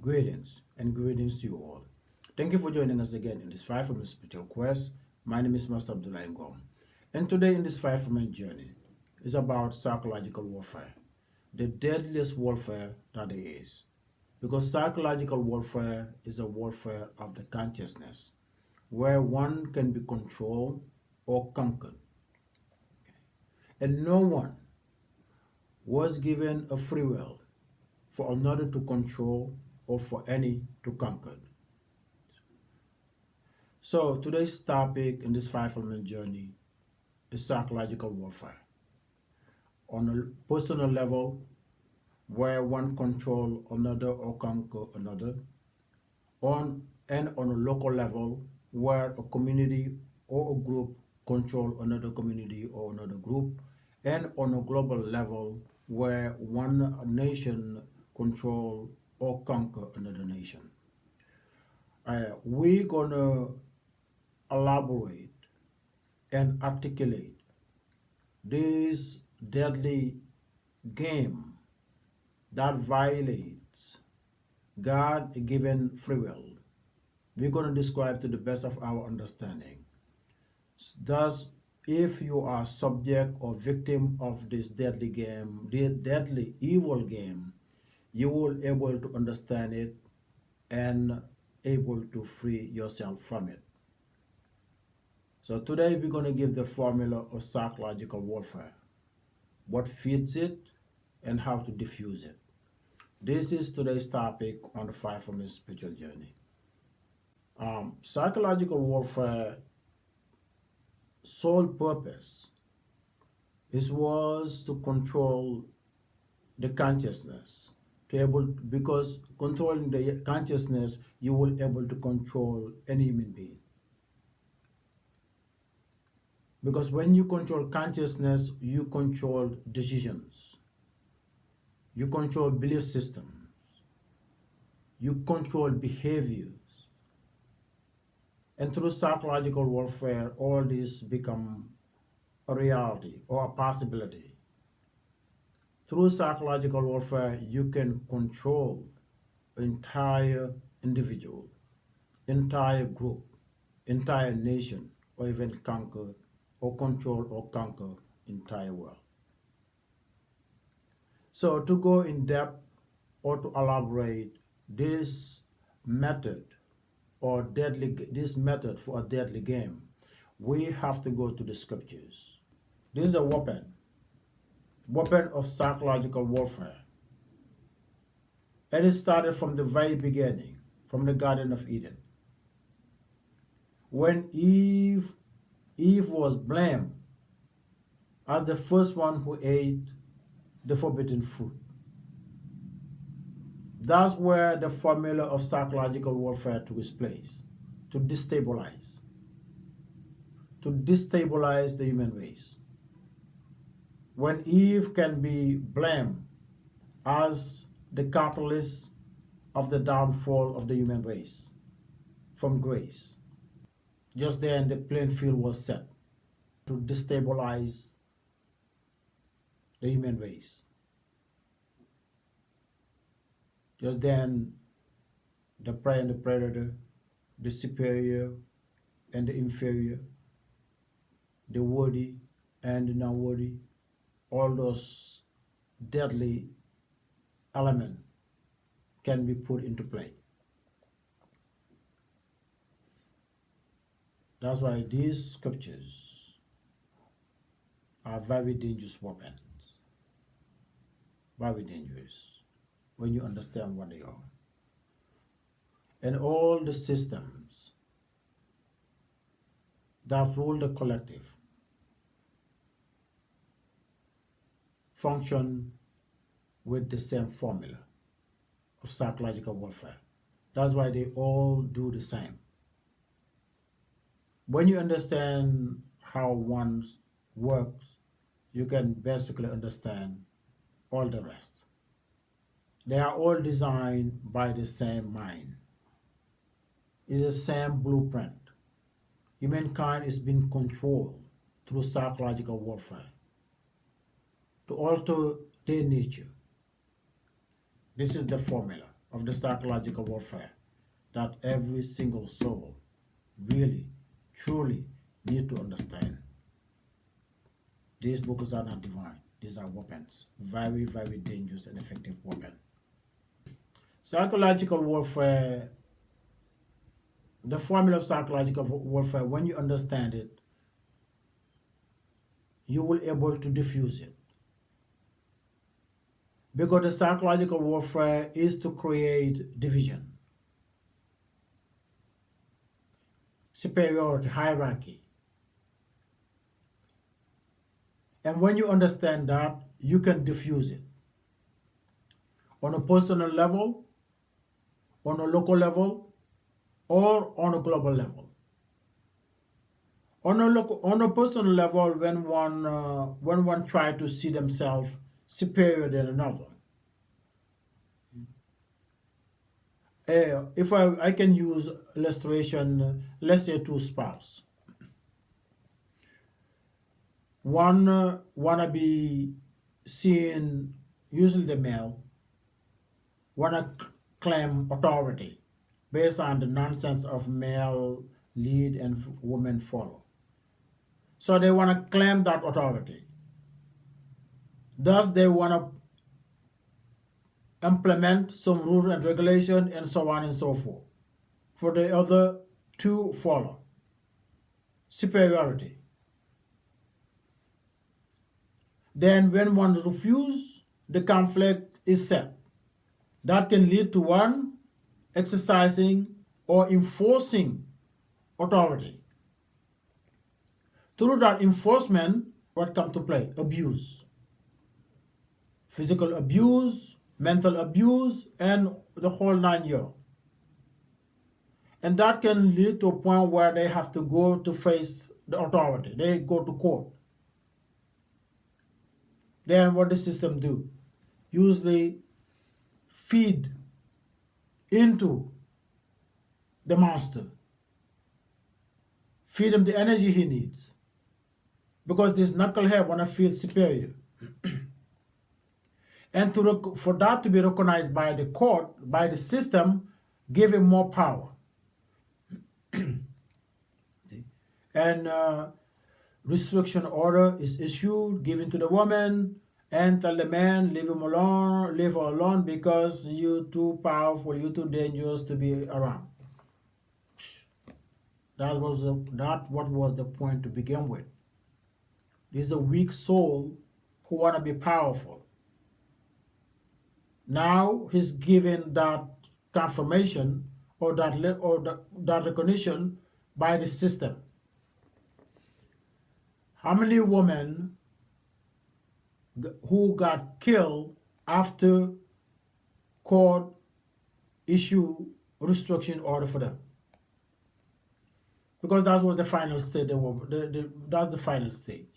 Greetings and greetings to you all. Thank you for joining us again in this 5 minute spiritual quest. My name is Master Abdullah Ngom, and today in this 5 minute journey is about psychological warfare, the deadliest warfare that there is. Because psychological warfare is a warfare of the consciousness, where one can be controlled or conquered, and no one was given a free will for another to control or for any to conquer. So today's topic in this 5 minute journey is psychological warfare. On a personal level, where one control another or conquer another, on a local level, where a community or a group control another community or another group, and on a global level, where one nation control or conquer another nation. We're gonna elaborate and articulate this deadly game that violates God given free will. We're going to describe to the best of our understanding. Thus, if you are subject or victim of this deadly game, the deadly evil game, you will able to understand it and able to free yourself from it. So today we're going to give the formula of psychological warfare, what feeds it, and how to diffuse it. This is today's topic on the 5 minute spiritual journey. Psychological warfare sole purpose was to control the consciousness, to able because controlling the consciousness you will able to control any human being. Because when you control consciousness, you control decisions, you control belief systems, you control behaviors. And through psychological warfare, all these become a reality or a possibility. Through psychological warfare, you can control entire individual, entire group, entire nation, or even conquer or control or conquer entire world. So to go in depth or to elaborate this method this method for a deadly game, we have to go to the scriptures. This is a weapon of psychological warfare. And it started from the very beginning, from the Garden of Eden. When Eve was blamed as the first one who ate the forbidden fruit. That's where the formula of psychological warfare took its place, to destabilize the human race. When Eve can be blamed as the catalyst of the downfall of the human race from grace, just then the playing field was set to destabilize the human race. Just then, the prey and the predator, the superior and the inferior, the worthy and the non-worthy, all those deadly elements can be put into play. That's why these scriptures are very dangerous weapons. Very dangerous when you understand what they are. And all the systems that rule the collective function with the same formula of psychological warfare. That's why they all do the same. When you understand how one works, you can basically understand all the rest. They are all designed by the same mind. It's the same blueprint. Humankind is being controlled through psychological warfare to alter their nature. This is the formula of the psychological warfare that every single soul really, truly need to understand. These books are not divine. These are weapons. Very, very dangerous and effective weapon. Psychological warfare, the formula of psychological warfare, when you understand it, you will able to diffuse it. Because the psychological warfare is to create division, superiority, hierarchy. And when you understand that, you can diffuse it on a personal level, on a local level, or on a global level. On a personal level, when one try to see themselves superior than another, if I can use illustration, let's say two spouse. One wanna be seen, usually the male, wanna claim authority based on the nonsense of male lead and women follow. So they wanna claim that authority. Thus they wanna implement some rule and regulation and so on and so forth for the other to follow. Superiority. Then when one refuses, the conflict is set. That can lead to one exercising or enforcing authority. Through that enforcement, what comes to play? Abuse. Physical abuse, mental abuse, and the whole 9 years. And that can lead to a point where they have to go to face the authority. They go to court. Then what the system do? Usually feed into the monster. Feed him the energy he needs. Because this knucklehead wanna feel superior. And for that to be recognized by the court, by the system, give him more power. And restriction order is issued, given to the woman, and tell the man, leave him alone, leave her alone because you're too powerful, you're too dangerous to be around. That what was the point to begin with. This is a weak soul who wanna be powerful. Now he's given that confirmation or that recognition by the system. How many women who got killed after court issue restriction order for them? Because that was the final stage. That's the final stage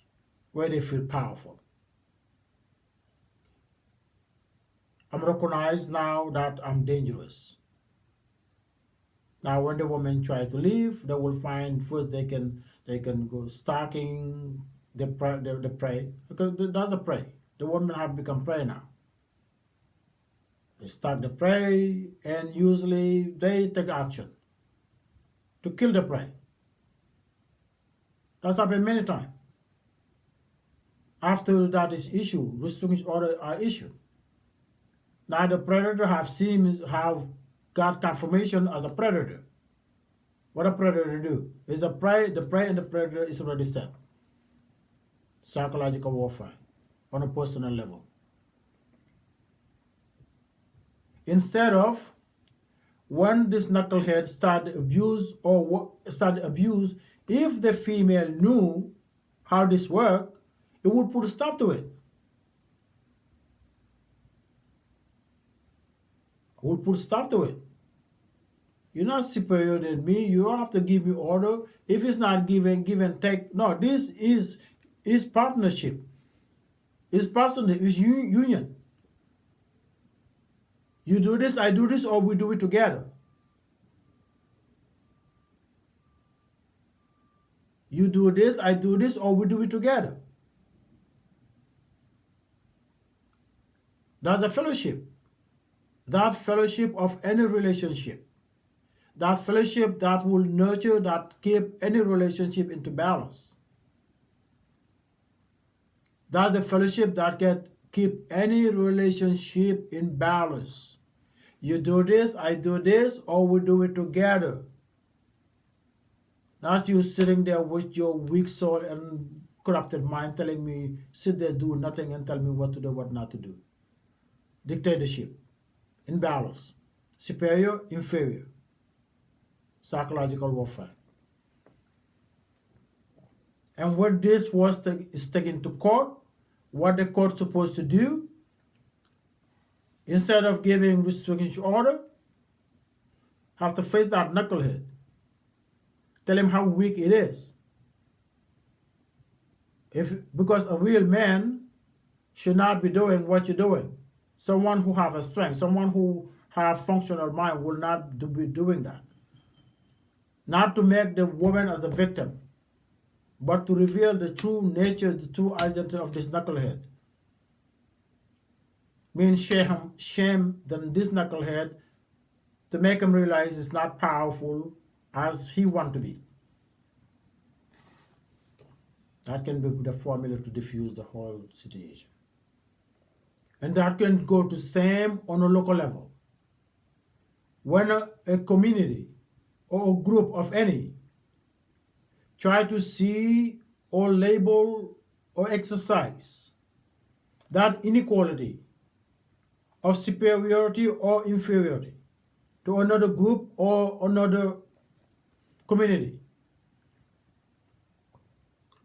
where they feel powerful. I'm recognized now that I'm dangerous. Now, when the women try to leave, they will find first they can go stalking the prey, because that's a prey. The women have become prey now. They stalk the prey, and usually they take action to kill the prey. That's happened many times. After that is issued, restriction order are issued. Now the predator have got confirmation as a predator. What a predator do? Is the prey and the predator is already set. Psychological warfare on a personal level. Instead of when this knucklehead started abuse, if the female knew how this worked, it would put a stop to it. Would put stop to it. You're not superior than me. You don't have to give me order. If it's not give and take. No, this is partnership. It's partnership. It's union. You do this, I do this, or we do it together. You do this, I do this, or we do it together. That's a fellowship. that fellowship of any relationship, that fellowship that will nurture, that keep any relationship into balance. That's the fellowship that can keep any relationship in balance. You do this, I do this, or we do it together. Not you sitting there with your weak soul and corrupted mind telling me, sit there, do nothing, and tell me what to do, what not to do. Dictatorship, imbalance, superior, inferior, psychological warfare. And when this is taken to court, what the court supposed to do, instead of giving restriction order, have to face that knucklehead. Tell him how weak it is. Because a real man should not be doing what you're doing. Someone who have a strength, someone who have functional mind will not be doing that. Not to make the woman as a victim, but to reveal the true nature, the true identity of this knucklehead. Means shame this knucklehead to make him realize it's not powerful as he want to be. That can be the formula to diffuse the whole situation. And that can go to same on a local level. When a community or a group of any try to see or label or exercise that inequality of superiority or inferiority to another group or another community,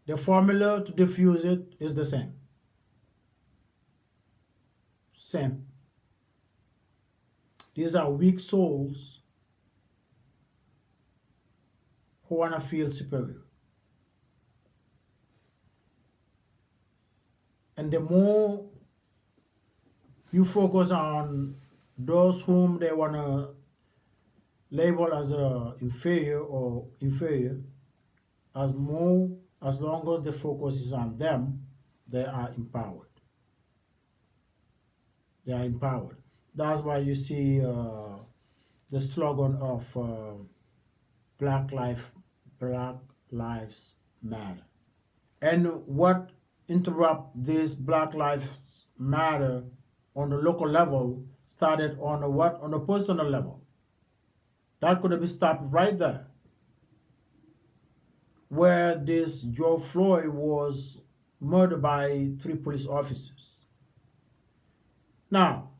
the formula to diffuse it is the same. Same. These are weak souls who want to feel superior. And the more you focus on those whom they want to label as inferior or inferior, as long as the focus is on them, they are empowered. They are empowered. That's why you see the slogan of Black Lives Matter. And what interrupt this Black Lives Matter on the local level started on a personal level. That could have been stopped right there, where this George Floyd was murdered by 3 police officers. Now,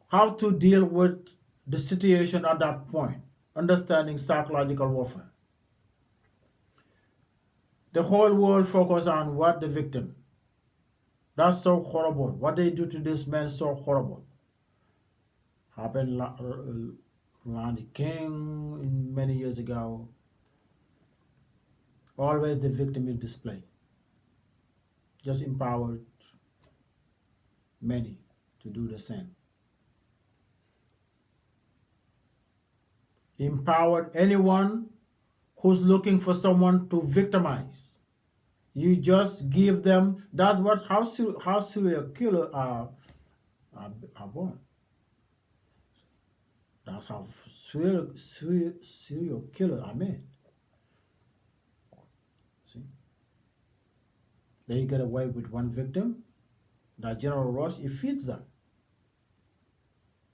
how to deal with the situation at that point, understanding psychological warfare. The whole world focus on what the victim. That's so horrible. What they do to this man is so horrible. Happened Randy King many years ago. Always the victim is displayed. Just empowered many to do the same. Empowered anyone who's looking for someone to victimize. You just give them. That's how serial killers are born. That's how serial killers are made. See, they get away with one victim. That general rush, it feeds them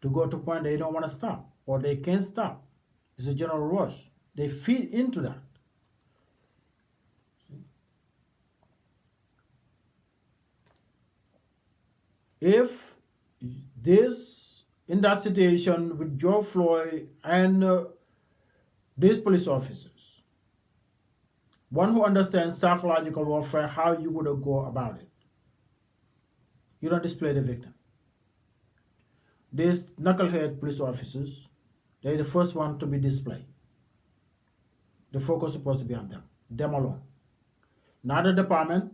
to go to a point they don't want to stop or they can't stop. It's a general rush. They feed into that. See? If this, in that situation with George Floyd and these police officers, one who understands psychological warfare, how you would go about it. You don't display the victim. These knucklehead police officers, they're the first one to be displayed. The focus is supposed to be on them alone. Not the department,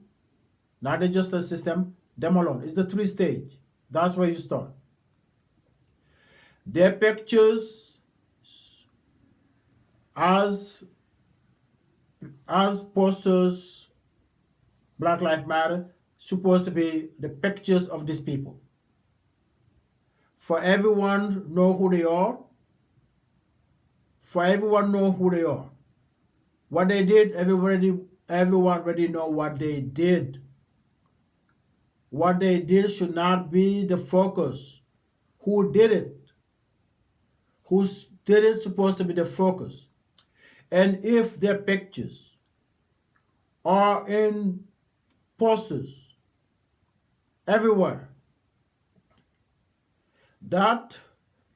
not the justice system, them alone. It's the 3-stage. That's where you start. Their pictures as posters, Black Lives Matter, supposed to be the pictures of these people. For everyone know who they are. For everyone know who they are. What they did, everyone already know what they did. What they did should not be the focus. Who did it? Who did it supposed to be the focus? And if their pictures are in posters everywhere, that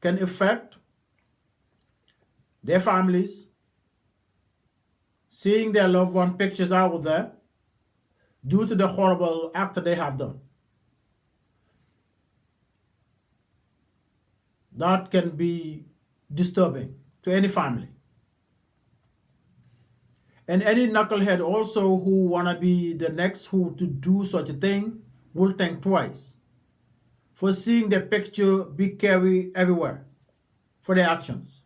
can affect their families, seeing their loved one pictures out there due to the horrible act that they have done. That can be disturbing to any family. And any knucklehead also who wanna be the next who to do such a thing will think twice for seeing their picture be carried everywhere for their actions.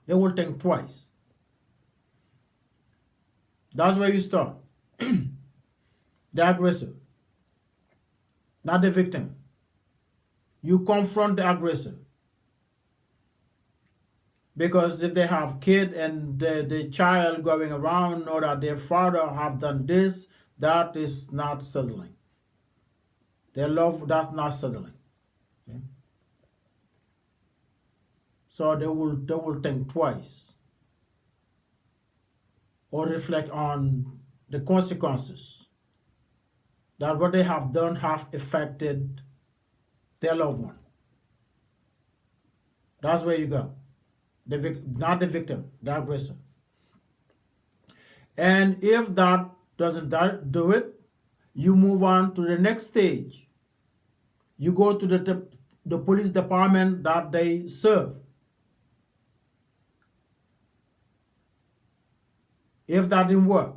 They will think twice. That's where you start. The aggressor, not the victim. You confront the aggressor. Because if they have kid and the child going around know that their father have done this, that is not settling. Their love, that's not settling. Okay? So they will think twice or reflect on the consequences that what they have done have affected their loved one. That's where you go. Not the victim, the aggressor. And if that doesn't do it, you move on to the next stage. You go to the police department that they serve. If that didn't work,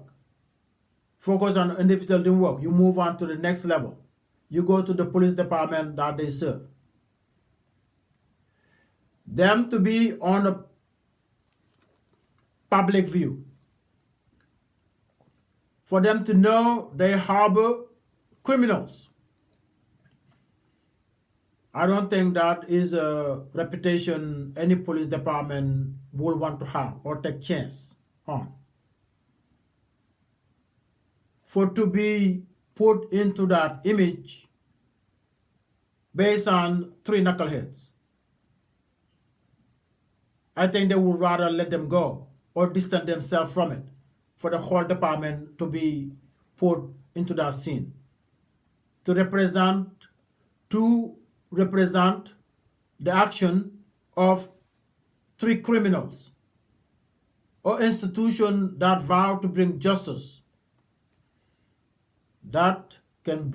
focus on individual didn't work, you move on to the next level. You go to the police department that they serve. Them to be on a public view. For them to know they harbor criminals. I don't think that is a reputation any police department will want to have or take chance on. For to be put into that image based on three knuckleheads, I think they would rather let them go or distance themselves from it for the whole department to be put into that scene. To represent the action of three criminals or institution that vow to bring justice. That can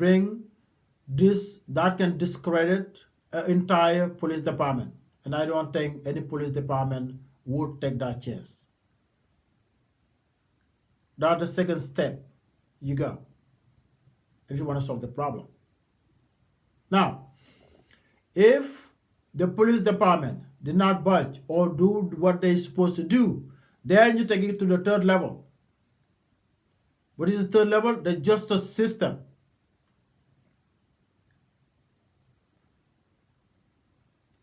discredit an entire police department. And I don't think any police department would take that chance. That's the second step you go if you want to solve the problem. Now, if the police department did not budge or do what they're supposed to do, then you take it to the third level. What is the third level? The justice system.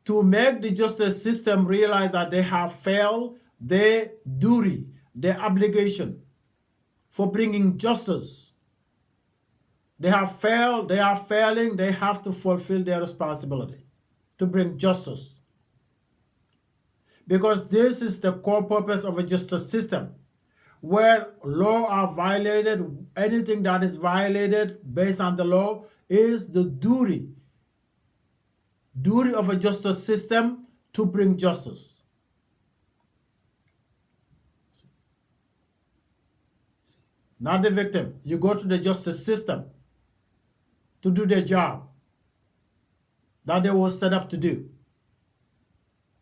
To make the justice system realize that they have failed their duty, their obligation for bringing justice. They have failed, they are failing, they have to fulfill their responsibility to bring justice. Because this is the core purpose of a justice system, where law are violated, anything that is violated based on the law is the duty of a justice system to bring justice. Not the victim. You go to the justice system to do their job that they were set up to do.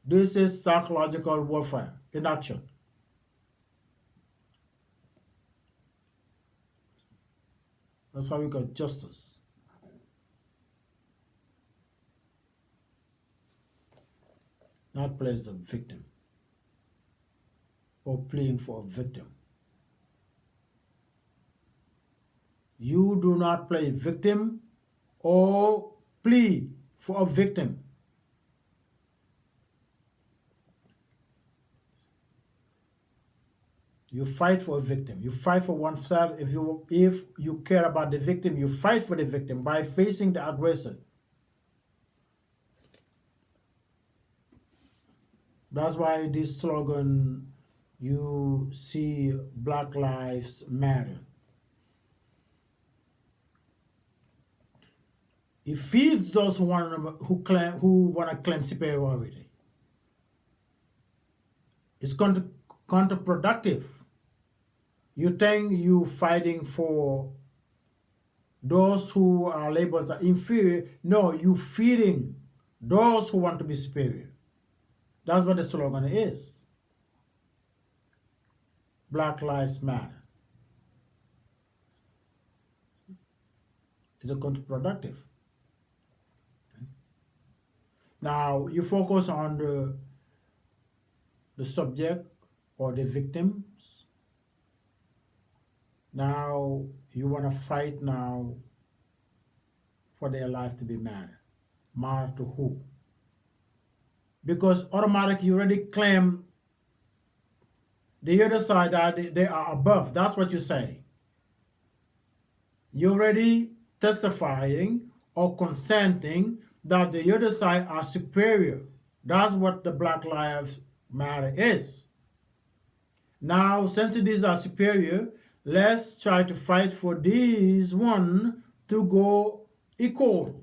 This is psychological warfare in action. That's how we got justice. Not play as a victim or playing for a victim. You do not play victim or plea for a victim You fight for a victim. You fight for one side. If you care about the victim, you fight for the victim by facing the aggressor. That's why this slogan, you see Black Lives Matter. It feeds those who want to claim superiority. It's counterproductive. You think you fighting for those who are labeled as inferior. No, you feeding those who want to be superior. That's what the slogan is. Black Lives Matter. It's a counterproductive. Now you focus on the subject or the victims. Now you want to fight now for their life to be matter. Matter to who? Because automatically you already claim the other side that they are above. That's what you say. You're already testifying or consenting that the other side are superior. That's what the Black Lives Matter is. Now, since these are superior, let's try to fight for these one to go equal.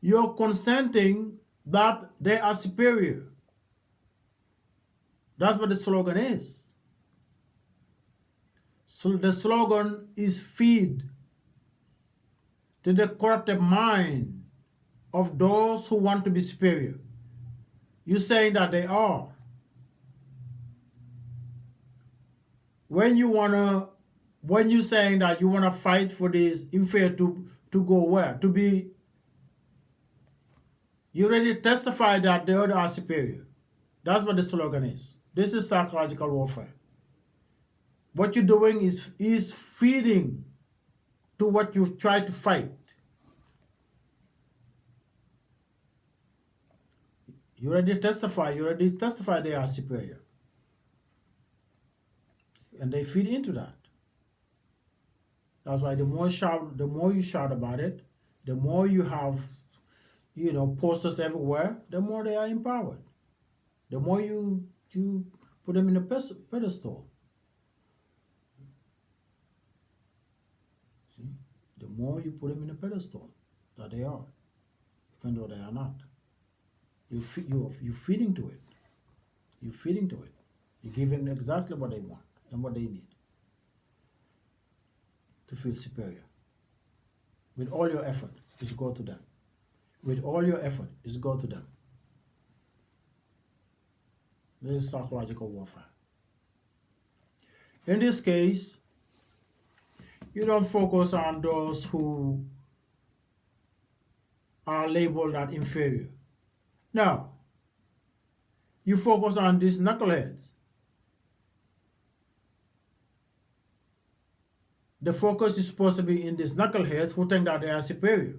You're consenting that they are superior. That's what the slogan is. So the slogan is feed to the corrupted mind of those who want to be superior. You're saying that they are. When you're saying that you wanna fight for this inferior to go where? To be, you already testify that the other are superior. That's what the slogan is. This is psychological warfare. What you're doing is feeding to what you try to fight. You already testify they are superior. And they feed into that. That's why the more you shout about it, the more you have, posters everywhere, the more they are empowered. The more you put them in a pedestal. See? The more you put them in a pedestal that they are, even though they are not. You're feeding to it. You're feeding to it. You give them exactly what they want and what they need to feel superior. With all your effort, is go to them. With all your effort, is go to them. This is psychological warfare. In this case, you don't focus on those who are labeled as inferior. No. You focus on these knuckleheads. The focus is supposed to be in these knuckleheads who think that they are superior.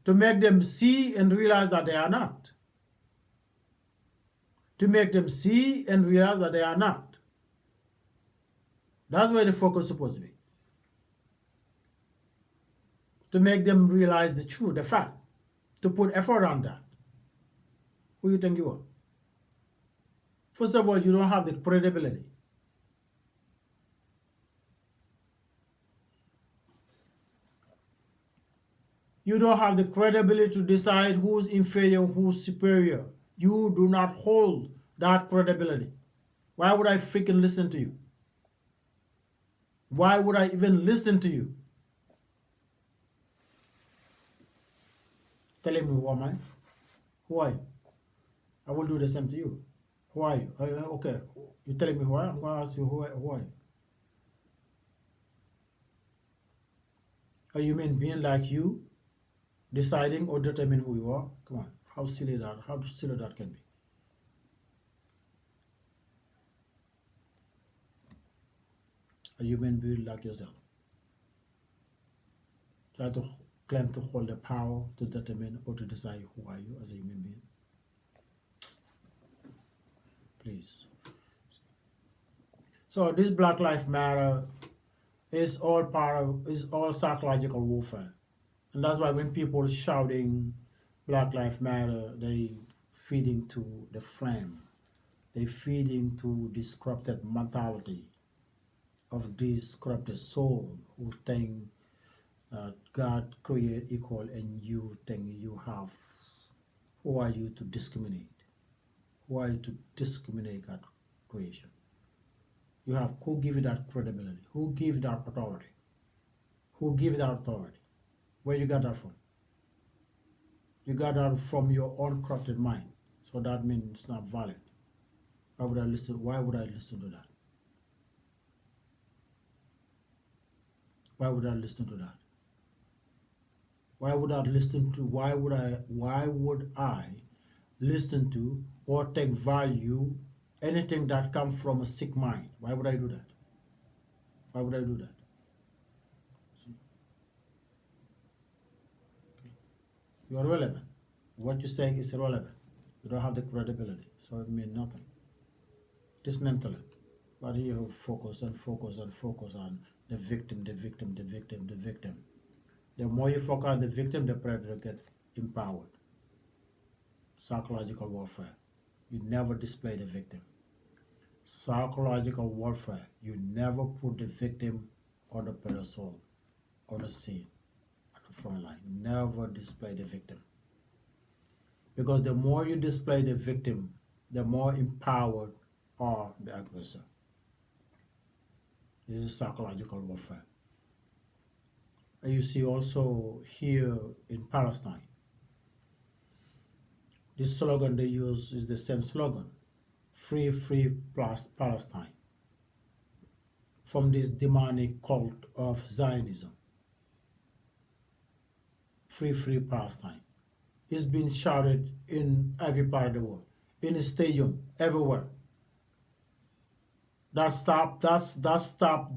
To make them see and realize that they are not. To make them see and realize that they are not. That's where the focus is supposed to be. To make them realize the truth, the fact. To put effort on that. Who you think you are? First of all, you don't have the credibility. You don't have the credibility to decide who's inferior, who's superior. You do not hold that credibility. Why would I freaking listen to you? Why would I even listen to you? Telling me who am I? Who are you? I will do the same to you. Who are you? Okay, you're telling me who I am? I'm going to ask you who are you? Are you mean being like you? Deciding or determine who you are? Come on, how silly that can be. A human being like yourself. Try to claim to hold the power to determine or to decide who are you as a human being. please. So this Black Lives Matter is all psychological warfare. And that's why when people shouting Black Lives Matter, they feed into the flame. They feed into this corrupted mentality of this corrupted soul who think God create equal and you think you have. Who are you to discriminate? Who are you to discriminate God creation? You have who give you that credibility? Who give you that authority? Who give you that authority? Where you got that from? You got that from your own corrupted mind. So that means it's not valid. Why would I listen? Why would I listen to that? Why would I listen to that? Why would I listen to why would I listen to or take value anything that comes from a sick mind? Why would I do that? Why would I do that? See? Okay. You are relevant. What you say is irrelevant. You don't have the credibility, so it means nothing. Dismantle it. But here you focus and focus and focus on the victim, the victim, the victim, the victim. The more you focus on the victim, the predator gets empowered. Psychological warfare. You never display the victim. Psychological warfare. You never put the victim on the pedestal, on the scene, on the front line. Never display the victim. Because the more you display the victim, the more empowered are the aggressor. This is psychological warfare. And you see also here in Palestine, this slogan they use is the same slogan, free, free plus Palestine, from this demonic cult of Zionism. Free, free Palestine. It's been shouted in every part of the world, in a stadium, everywhere. That stop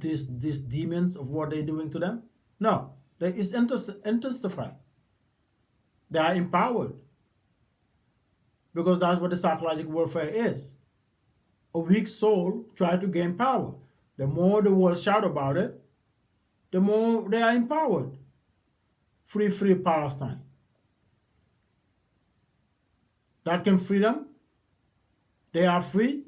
these demons of what they're doing to them? No, it's intensified. They are empowered. Because that's what the psychological warfare is. A weak soul tries to gain power. The more the world shout about it, the more they are empowered. Free, free Palestine. That can free them. They are free.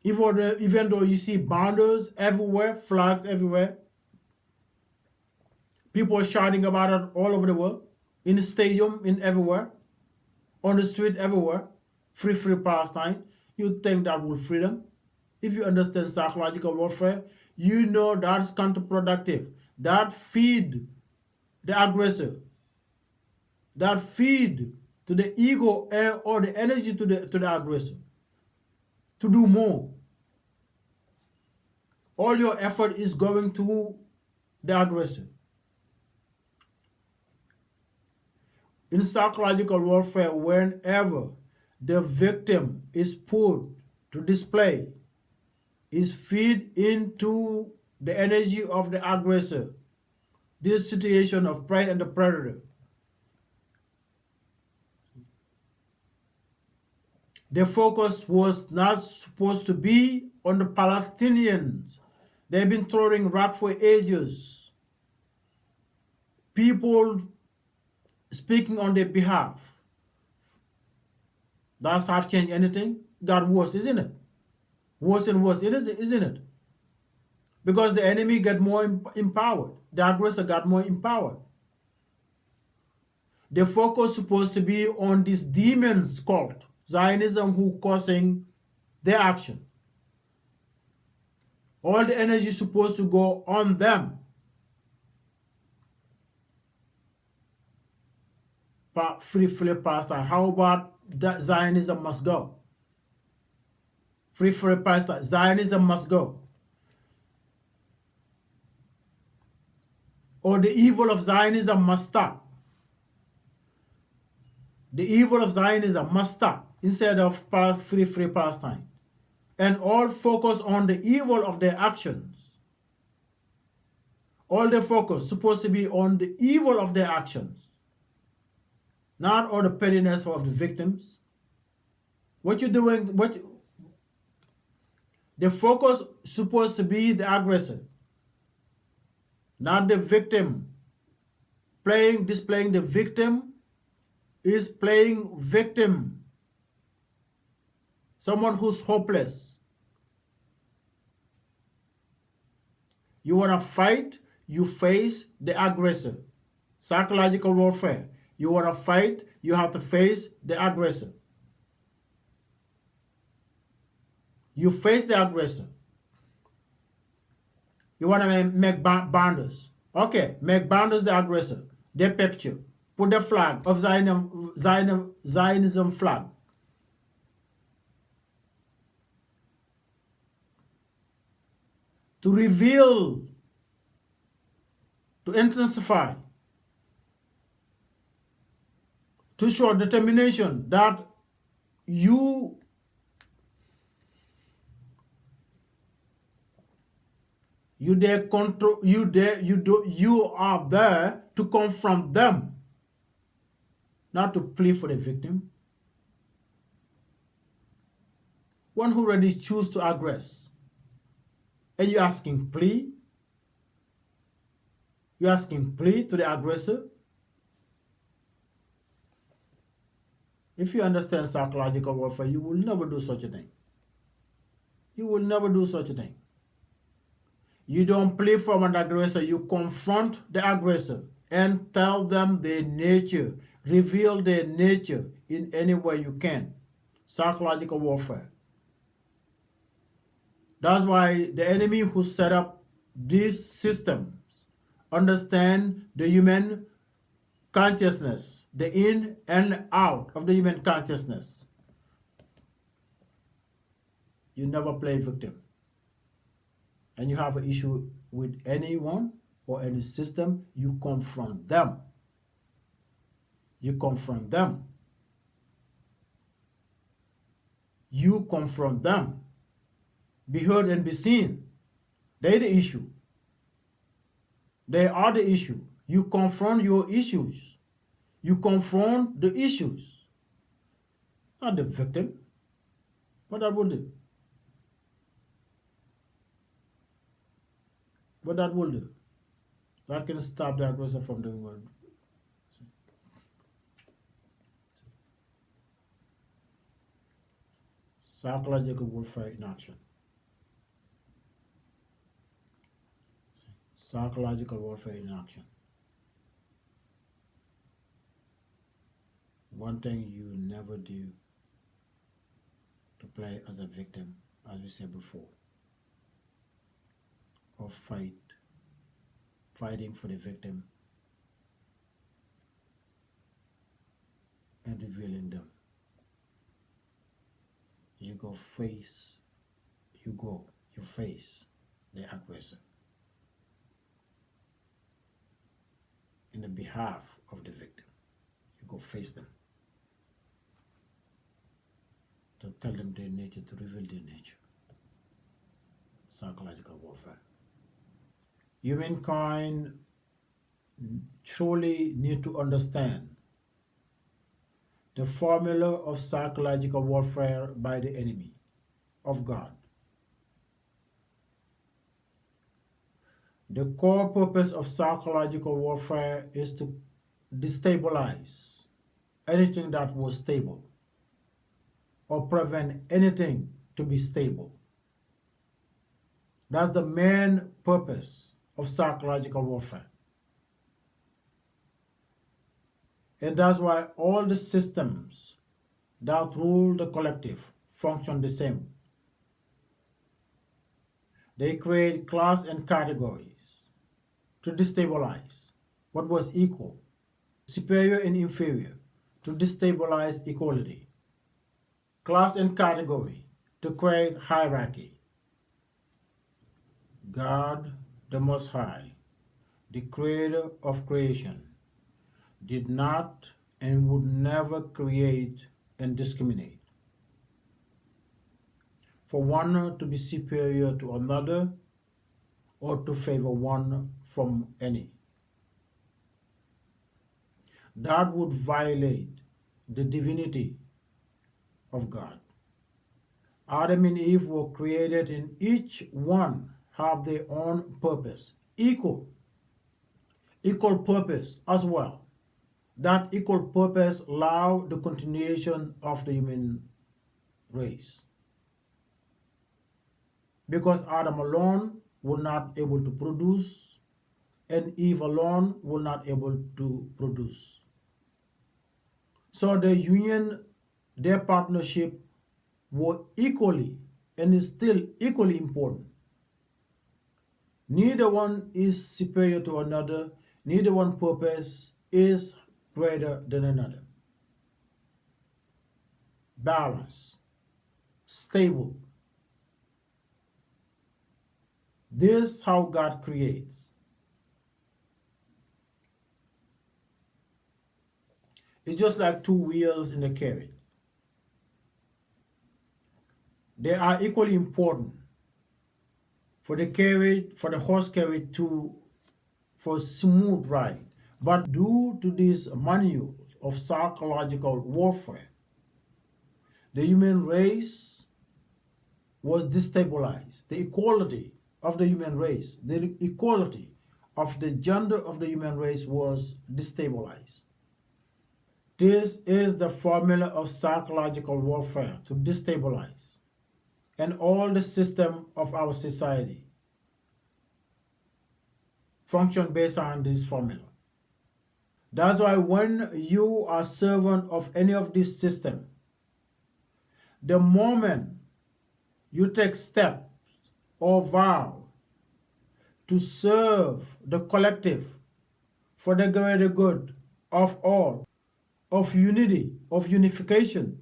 Even though you see banners everywhere, flags everywhere, people shouting about it all over the world, in the stadium, in everywhere, on the street, everywhere, free, free Palestine, you think that will free them? If you understand psychological warfare, you know that's counterproductive. That feed the aggressor. That feed to the ego or the energy to the aggressor to do more. All your effort is going to the aggressor. In psychological warfare, whenever the victim is put to display, is feed into the energy of the aggressor. This situation of prey and the predator. The focus was not supposed to be on the Palestinians. They've been throwing rock for ages. People speaking on their behalf. That's have changed anything? Got worse, isn't it? Worse and worse, isn't it? Because the enemy got more empowered. The aggressor got more empowered. The focus supposed to be on this demons cult, Zionism, who causing their action. All the energy is supposed to go on them. Free Palestine. How about that Zionism must go? Free Palestine. Zionism must go. Or the evil of Zionism must stop. The evil of Zionism must stop instead of free Palestine. And all focus on the evil of their actions. All the focus supposed to be on the evil of their actions. Not on the pettiness of the victims. What you're doing, the focus supposed to be the aggressor, not the victim. Displaying the victim is playing victim, someone who's hopeless. You want to fight, you face the aggressor. Psychological warfare. You want to fight, you have to face the aggressor. You face the aggressor. You want to make boundaries. Okay, make boundaries the aggressor. The picture. Put the flag of Zionism flag. To reveal, to intensify, to show determination that you dare control, you are there to confront them, not to plead for the victim. One who already choose to aggress, and you're asking plea to the aggressor. If you understand psychological warfare, you will never do such a thing. You will never do such a thing. You don't plea from an aggressor, you confront the aggressor and tell them their nature, reveal their nature in any way you can. Psychological warfare. That's why the enemy who set up these systems understand the human consciousness, the in and out of the human consciousness. You never play victim. And you have an issue with anyone or any system, you confront them. You confront them. You confront them. Be heard and be seen. They're the issue. They are the issue. You confront your issues. You confront the issues. Not the victim. What that will do? What that will do? That can stop the aggressor from doing what. Psychological warfare in action. Psychological warfare in action. One thing you never do to play as a victim, as we said before, or fighting for the victim and revealing them. You face the aggressor in the behalf of the victim. You go face them to tell them their nature, to reveal their nature. Psychological warfare. Humankind truly need to understand the formula of psychological warfare by the enemy of God. The core purpose of psychological warfare is to destabilize anything that was stable or prevent anything to be stable. That's the main purpose of psychological warfare. And that's why all the systems that rule the collective function the same. They create class and categories to destabilize what was equal, superior and inferior, to destabilize equality. Class and category to create hierarchy. God, the Most High, the creator of creation, did not and would never create and discriminate. For one to be superior to another or to favor one from any. That would violate the divinity of God. Adam and Eve were created, and each one have their own purpose, equal purpose as well. That equal purpose allow the continuation of the human race, because Adam alone will not able to produce, and Eve alone will not able to produce. So the union, their partnership were equally and is still equally important. Neither one is superior to another, neither one purpose is greater than another. Balance, stable. This is how God creates. It's just like two wheels in a carriage. They are equally important for the carriage, for the horse carriage to for smooth ride. But due to this manual of psychological warfare, the human race was destabilized. The equality of the human race, the equality of the gender of the human race was destabilized. This is the formula of psychological warfare, to destabilize. And all the system of our society function based on this formula. That's why when you are servant of any of this system, the moment you take steps or vow to serve the collective for the greater good of all, of unity, of unification,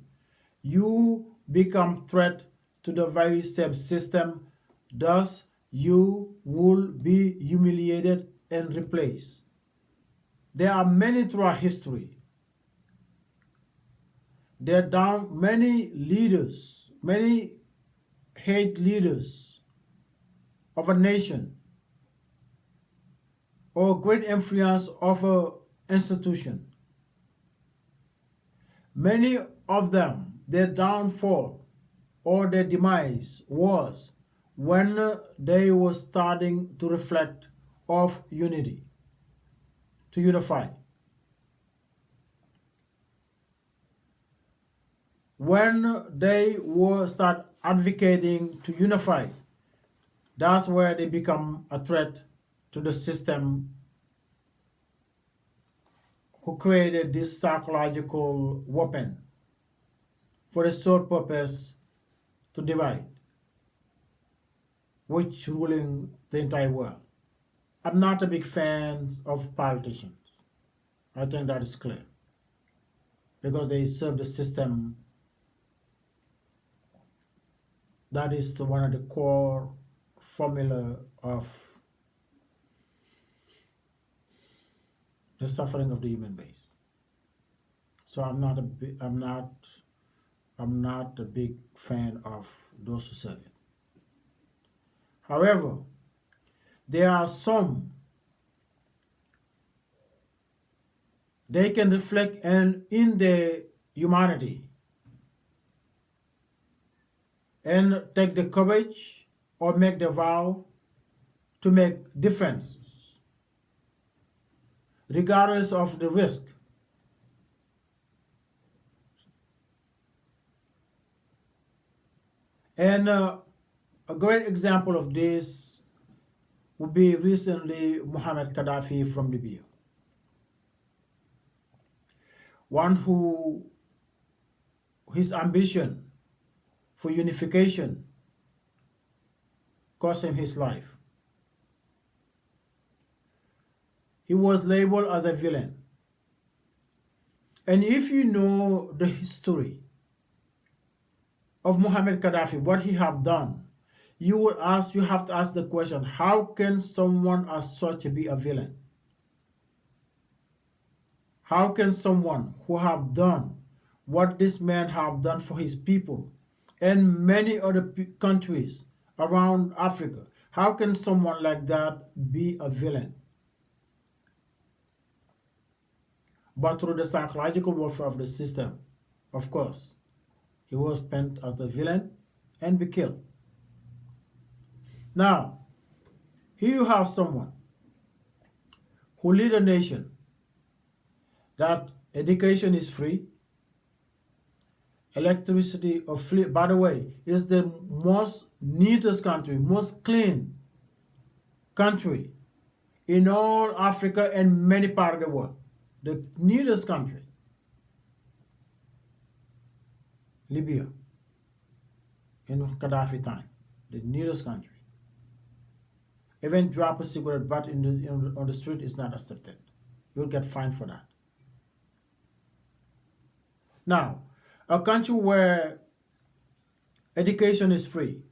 you become threat to the very same system. Thus, you will be humiliated and replaced. There are many throughout history. There are down many leaders, many head leaders of a nation or great influence of an institution. Many of them, their downfall or their demise was when they were starting to reflect of unity, to unify. When they were start advocating to unify, that's where they become a threat to the system who created this psychological weapon for the sole purpose to divide, which ruling the entire world. I'm not a big fan of politicians. I think that is clear, because they serve the system that is one of the core formula of the suffering of the human race. So I'm not a big fan of those who serve it. However, there are some they can reflect in their humanity and take the courage or make the vow to make difference regardless of the risk. And a great example of this would be recently Muhammad Gaddafi from Libya, one who his ambition for unification cost him his life. He was labeled as a villain. And if you know the history of Muhammad Gaddafi, what he have done, you have to ask the question, how can someone as such be a villain? How can someone who have done what this man have done for his people and many other countries around Africa, how can someone like that be a villain? But through the psychological warfare of the system, of course, he was painted as the villain, and be killed. Now, here you have someone who lead a nation that education is free, electricity or free. By the way, is the most neatest country, most clean country in all Africa and many parts of the world. The neatest country, Libya, in Gaddafi time, the nearest country. Even drop a cigarette butt on the street is not accepted. You'll get fined for that. Now, a country where education is free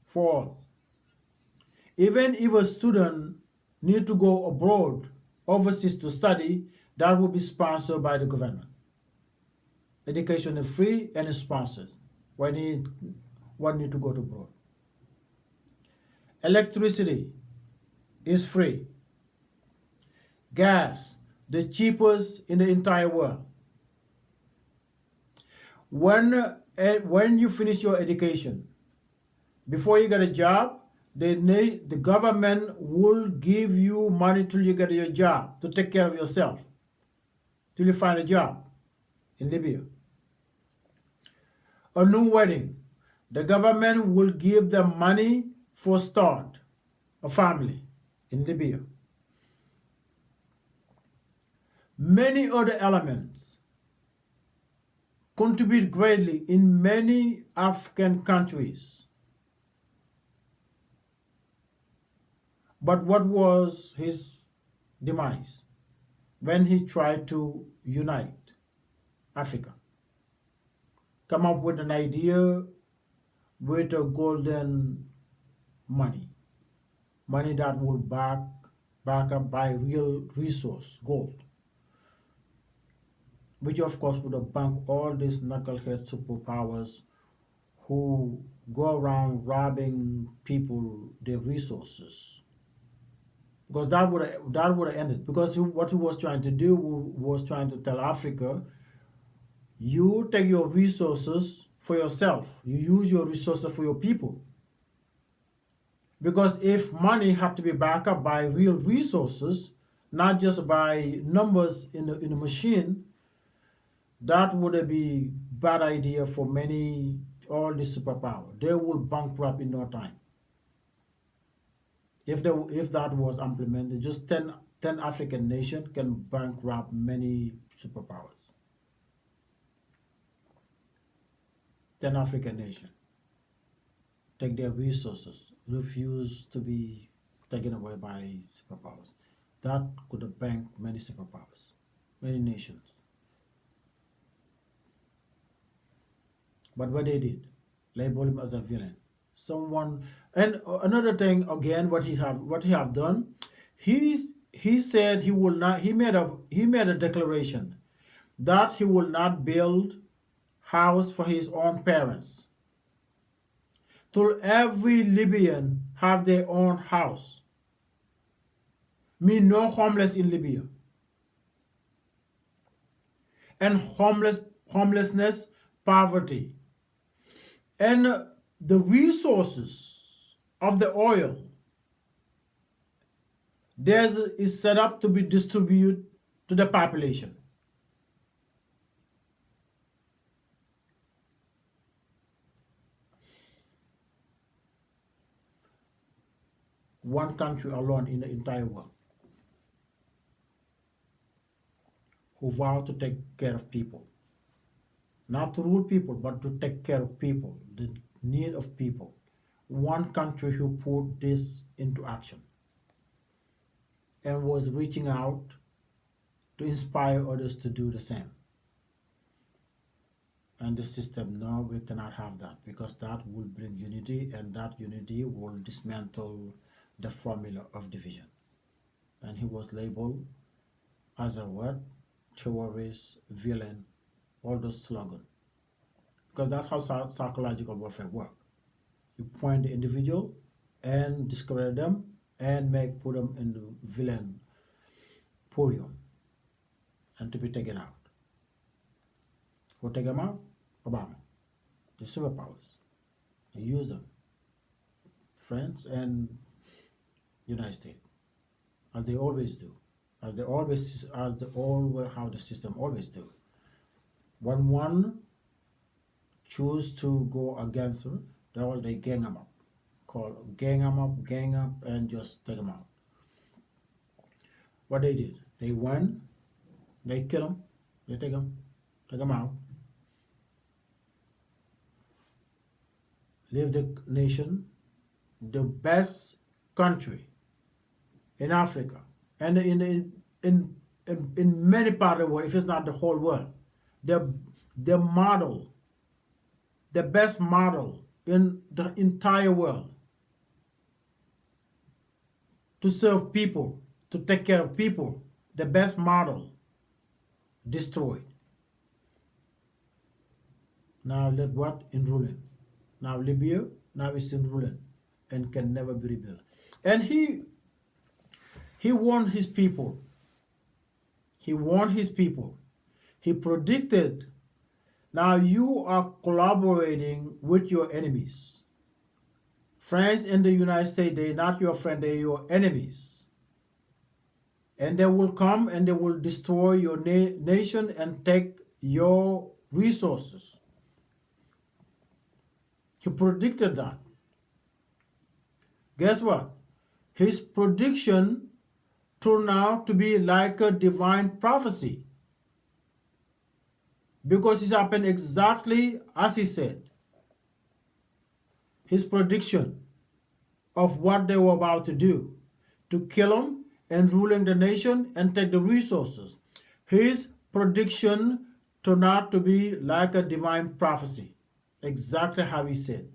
for all, even if a student need to go abroad, overseas to study, that will be sponsored by the government. Education is free and is sponsored. One need to go to abroad. Electricity is free. Gas, the cheapest in the entire world. When you finish your education, before you get a job, the government will give you money till you get your job to take care of yourself, till you find a job in Libya. A new wedding, the government will give them money for start a family in Libya. Many other elements contribute greatly in many African countries. But what was his demise when he tried to unite Africa? Come up with an idea with a golden money that will back up by real resource, gold, which of course would have banked all these knucklehead superpowers who go around robbing people their resources. Because that would have ended. Because what he was trying to do was trying to tell Africa, you take your resources for yourself. You use your resources for your people. Because if money had to be backed up by real resources, not just by numbers in a machine, that would be bad idea for all the superpower. They will bankrupt in no time. If that was implemented, just 10 African nations can bankrupt many superpowers. 10 African nations take their resources, refuse to be taken away by superpowers. That could have banked many superpowers, many nations. But what they did, label him as a villain. Someone, and another thing again, what he have done, he said he will not. He made a declaration that he will not build house for his own parents. Till every Libyan have their own house. Mean no homeless in Libya. And homelessness, poverty. And the resources of the oil is set up to be distributed to the population. One country alone in the entire world who vowed to take care of people. Not to rule people, but to take care of people, the need of people. One country who put this into action and was reaching out to inspire others to do the same. And the system, no, we cannot have that, because that will bring unity, and that unity will dismantle the formula of division. And he was labeled as a what? Terrorist, villain, all those slogans. Because that's how psychological warfare works. You point the individual and discredit them and put them in the villain podium and to be taken out. Who take them out? Obama. The superpowers. They use them, France and United States, as they always do, as the always how the system always do. When one choose to go against them, they gang them up, gang up, and just take them out. What they did, they went, they kill them, they take them out, leave the nation, the best country in Africa, and in many parts of the world, if it's not the whole world, the the model, the best model in the entire world to serve people, to take care of people, the best model destroyed. Now let what in ruin? Now Libya now is in ruin and can never be rebuilt. And he warned his people. He warned his people. He predicted, now you are collaborating with your enemies. France and the United States, they're not your friend, they're your enemies. And they will come and they will destroy your nation and take your resources. He predicted that. Guess what? His prediction turned out to be like a divine prophecy, because it happened exactly as he said. His prediction of what they were about to do, to kill him and ruling the nation and take the resources. His prediction turned out to be like a divine prophecy, exactly how he said.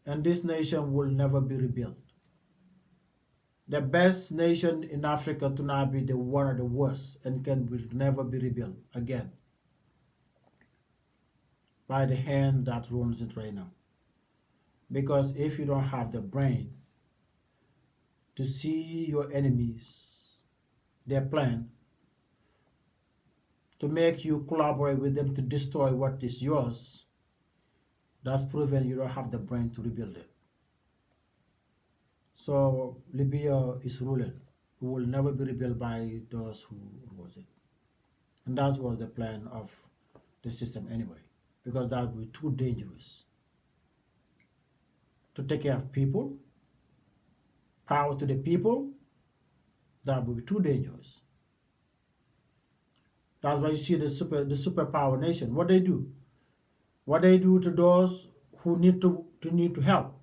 And this nation will never be rebuilt. The best nation in Africa to now be the one of the worst and will never be rebuilt again by the hand that runs it right now. Because if you don't have the brain to see your enemies, their plan, to make you collaborate with them to destroy what is yours, that's proven you don't have the brain to rebuild it. So Libya is ruling. It will never be rebuilt by those who was it. And that was the plan of the system anyway, because that would be too dangerous to take care of people, power to the people. That would be too dangerous. That's why you see the superpower nation. What they do to those who need to help.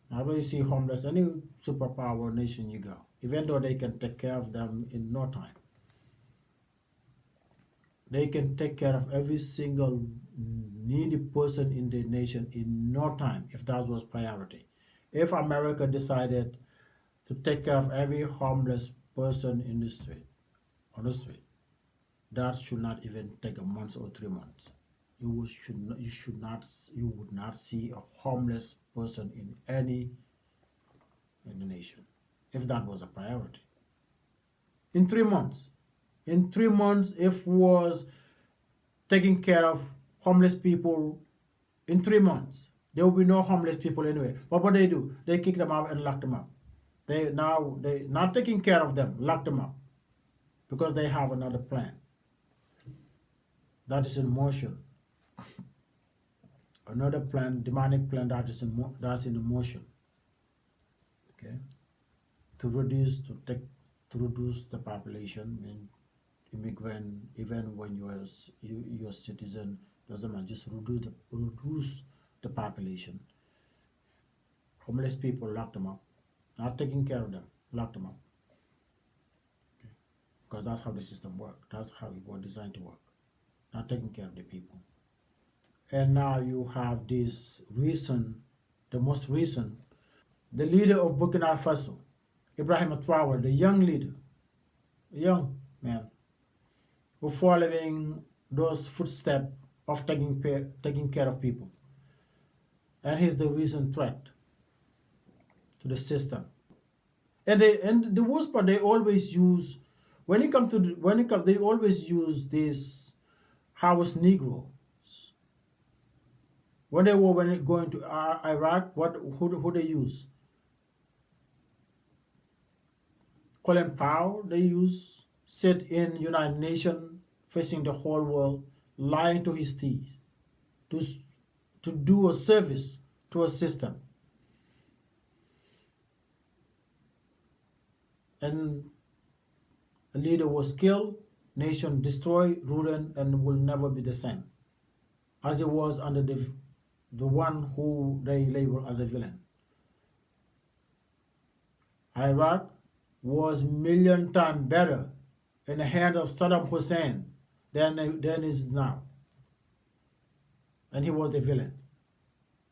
Now when you see homeless, any superpower nation you go, even though they can take care of them in no time, they can take care of every single needy person in the nation in no time if that was priority. If America decided to take care of every homeless person in the street, on the street, that should not even take a month or 3 months. You would not see a homeless person in the nation if that was a priority. In 3 months, if was taking care of homeless people in 3 months, there will be no homeless people anyway. But what they do, they kick them out and lock them up. They not taking care of them, lock them up, because they have another plan that is in motion. Another plan, demonic plan that's in motion. Okay, to reduce the population, and immigrant, even when you're a citizen, doesn't matter. Just reduce the population. Homeless people, lock them up. Not taking care of them, lock them up. Okay, because that's how the system works. That's how it was designed to work. Not taking care of the people. And now you have this the most recent, the leader of Burkina Faso, Ibrahim Traore, the young leader, a young man, who following those footsteps of taking care of people. And he's the recent threat to the system. And the worst part, they always use, they always use this house Negroes When they were going to Iraq, who they use? Colin Powell they use sit in United Nations facing the whole world, lying to his teeth to to do a service to a system, and a leader was killed, nation destroyed, ruined, and will never be the same as it was under the one who they label as a villain. Iraq was million times better in the hand of Saddam Hussein than is now, and he was the villain,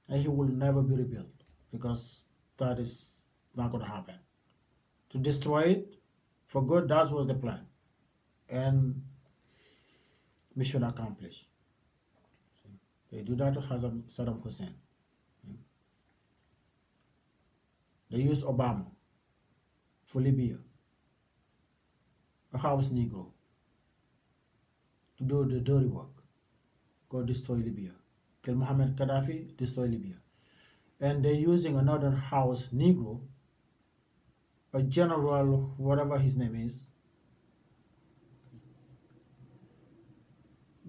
and he will never be rebuilt because that is not going to happen. To destroy it for good, that was the plan, and mission accomplished. They do that to Saddam Hussein. They used Obama for Libya, a house Negro, to do the dirty work. Go destroy Libya. Kill Mohammed Gaddafi, destroy Libya. And they're using another house Negro, a general, whatever his name is,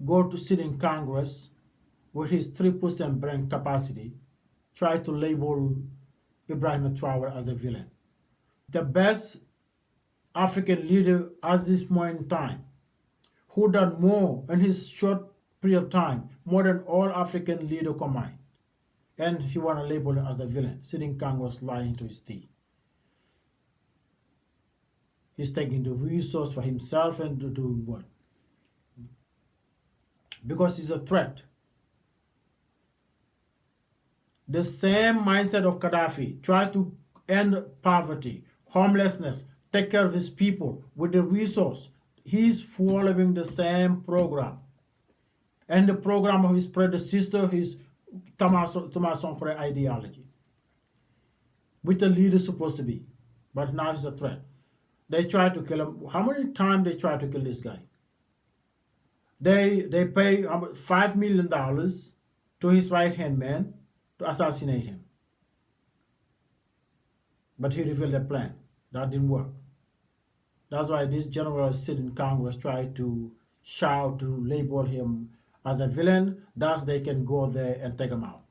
go to sit in Congress with his 3% brain capacity, try to label Ibrahim Traore as a villain. The best African leader at this point in time, who done more in his short period of time, more than all African leaders combined. And he want to label it as a villain, sitting in Congress lying to his teeth. He's taking the resource for himself and doing what? Because he's a threat. The same mindset of Gaddafi, try to end poverty, homelessness, take care of his people with the resource. He's following the same program. And the program of his predecessor, his Thomas Sankara ideology, which the leader is supposed to be. But now he's a threat. They try to kill him. How many times they try to kill this guy? They pay $5 million to his right-hand man to assassinate him. But he revealed a plan. That didn't work. That's why this general sit in Congress try to shout to label him as a villain. Thus they can go there and take him out.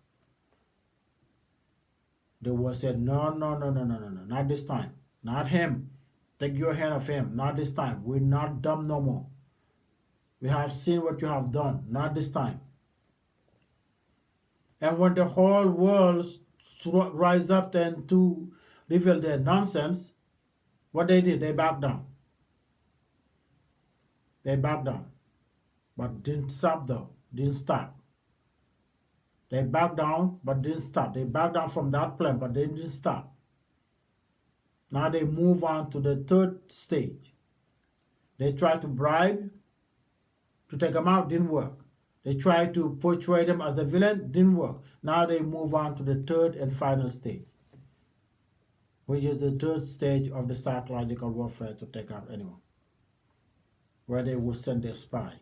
They were said, no, no, no, no, no, no, no, not this time. Not him. Take your hand off him. Not this time. We're not dumb no more. We have seen what you have done. Not this time. And when the whole world rise up and to reveal their nonsense, what they did, they backed down. They backed down. But didn't stop though. Didn't stop. They backed down, but didn't stop. They backed down from that plan, but they didn't stop. Now they move on to the third stage. They try to bribe to take him out, didn't work. They try to portray them as the villain, didn't work. Now they move on to the third and final stage, which is the third stage of the psychological warfare to take out anyone, where they will send their spy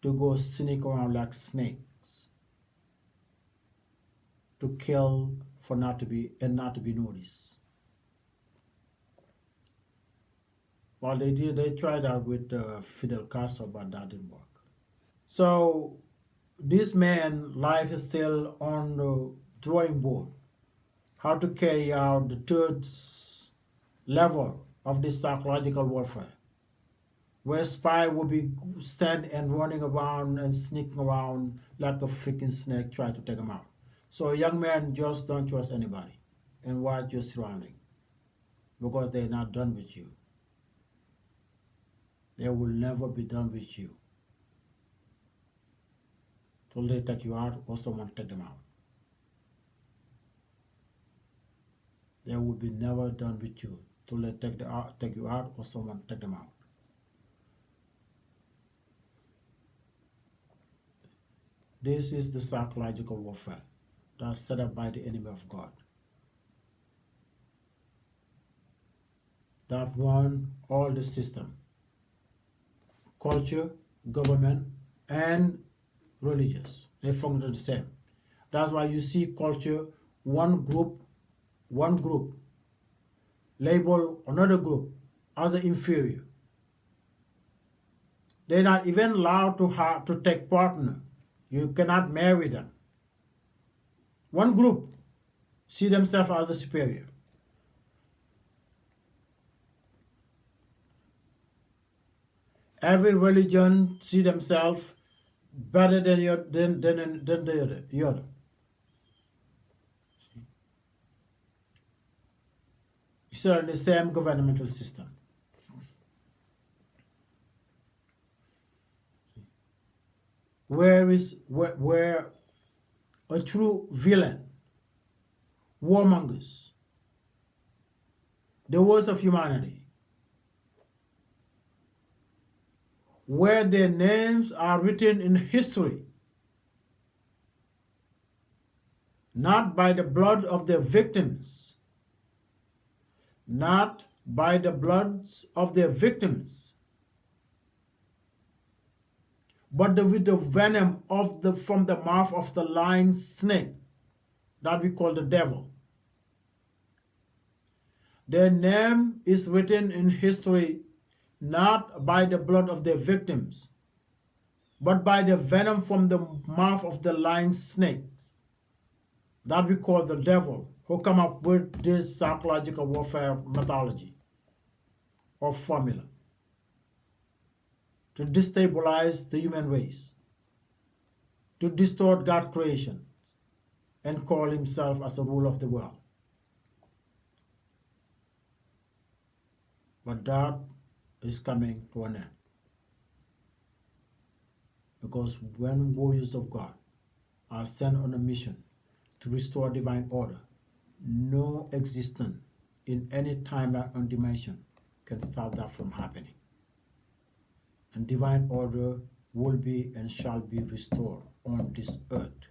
to go sneak around like snakes, to kill for not to be noticed. Well, they tried that with Fidel Castro, but that didn't work. So this man life is still on the drawing board. How to carry out the third level of this psychological warfare, where spy will be sent and running around and sneaking around like a freaking snake trying to take them out. So young man, just don't trust anybody and watch your surrounding, because they're not done with you. They will never be done with you till they take you out or someone take them out. They will be never done with you till they take you out or someone take them out. This is the psychological warfare that's set up by the enemy of God, that run all the system, culture, government, and religious. They function the same. That's why you see culture, one group label another group as an inferior. They're not even allowed to take partner. You cannot marry them. One group see themselves as a superior. Every religion see themselves better than the other. It's the same governmental system. Where a true villain, warmongers, the worst of humanity, where their names are written in history, not by the blood of their victims, not by the bloods of their victims, but with the venom from the mouth of the lying snake that we call the devil. Their name is written in history not by the blood of their victims, but by the venom from the mouth of the lying snakes that we call the devil, who come up with this psychological warfare methodology or formula to destabilize the human race, to distort God's creation, and call himself as the ruler of the world. But that is coming to an end. Because when warriors of God are sent on a mission to restore divine order, no existence in any time or dimension can stop that from happening. And divine order will be and shall be restored on this earth.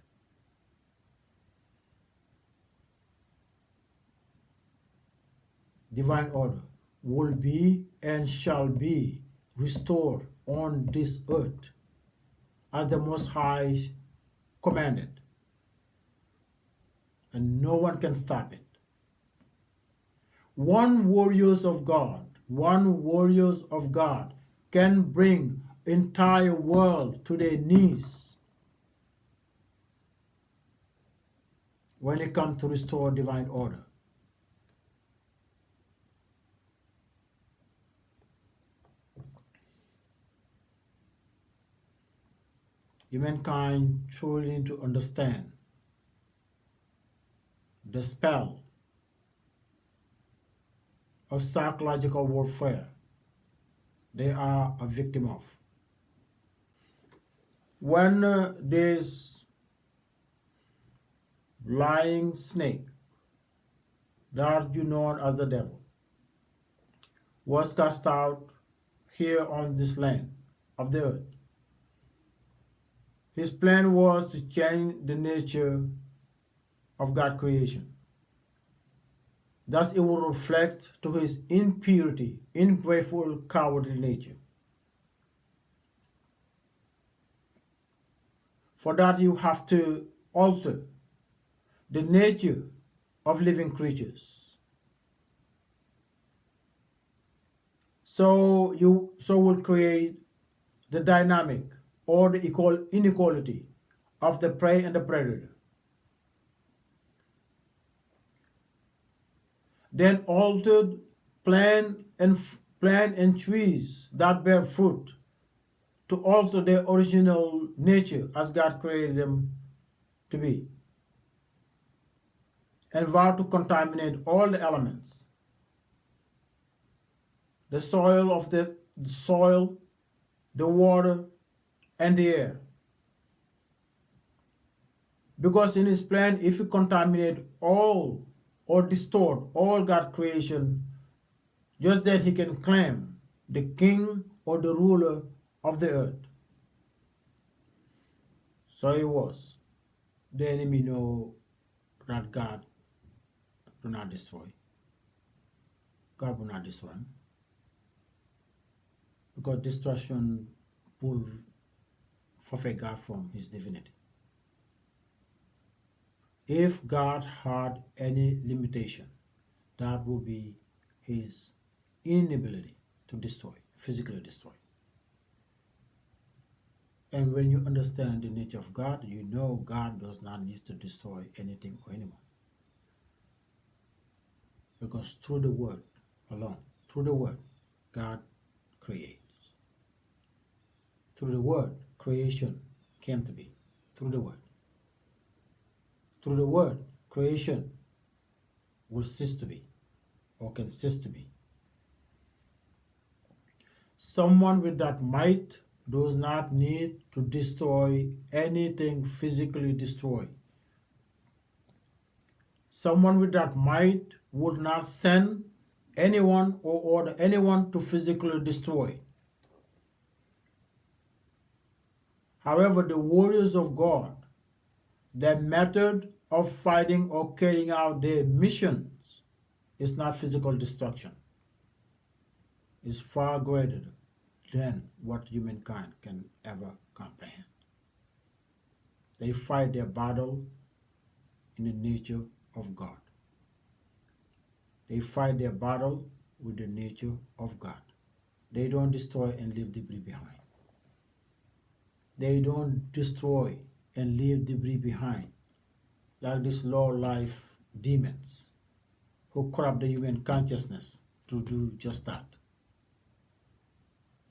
Divine order will be and shall be restored on this earth as the Most High commanded. And no one can stop it. One warriors of God can bring entire world to their knees when it comes to restore divine order. Humankind truly need to understand the spell of psychological warfare they are a victim of. When this lying snake that you know as the devil was cast out here on this land of the earth, his plan was to change the nature of God's creation. Thus, it will reflect to his impurity, ungrateful, cowardly nature. For that, you have to alter the nature of living creatures. So will create the dynamic or the inequality of the prey and the predator. Then altered plant and trees that bear fruit to alter their original nature as God created them to be, and vow to contaminate all the elements, the soil, the water, and the air. Because in his plan, if you contaminate all or distort all God's creation, just that he can claim the king or the ruler of the earth. So it was. The enemy know that God do not destroy. God will not destroy him. Because destruction will forfeit God from his divinity. If God had any limitation, that would be his inability to destroy, physically destroy. And when you understand the nature of God, you know God does not need to destroy anything or anyone. Because through the word alone, through the word, God creates. Through the word, creation came to be. Through the word. Through the word, creation will cease to be or can cease to be. Someone with that might does not need to destroy anything physically destroyed. Someone with that might would not send anyone or order anyone to physically destroy. However, the warriors of God, their method of fighting or carrying out their missions is not physical destruction. It's far greater than what humankind can ever comprehend. They fight their battle in the nature of God. They fight their battle with the nature of God. They don't destroy and leave debris behind. They don't destroy and leave debris behind like these low-life demons who corrupt the human consciousness to do just that.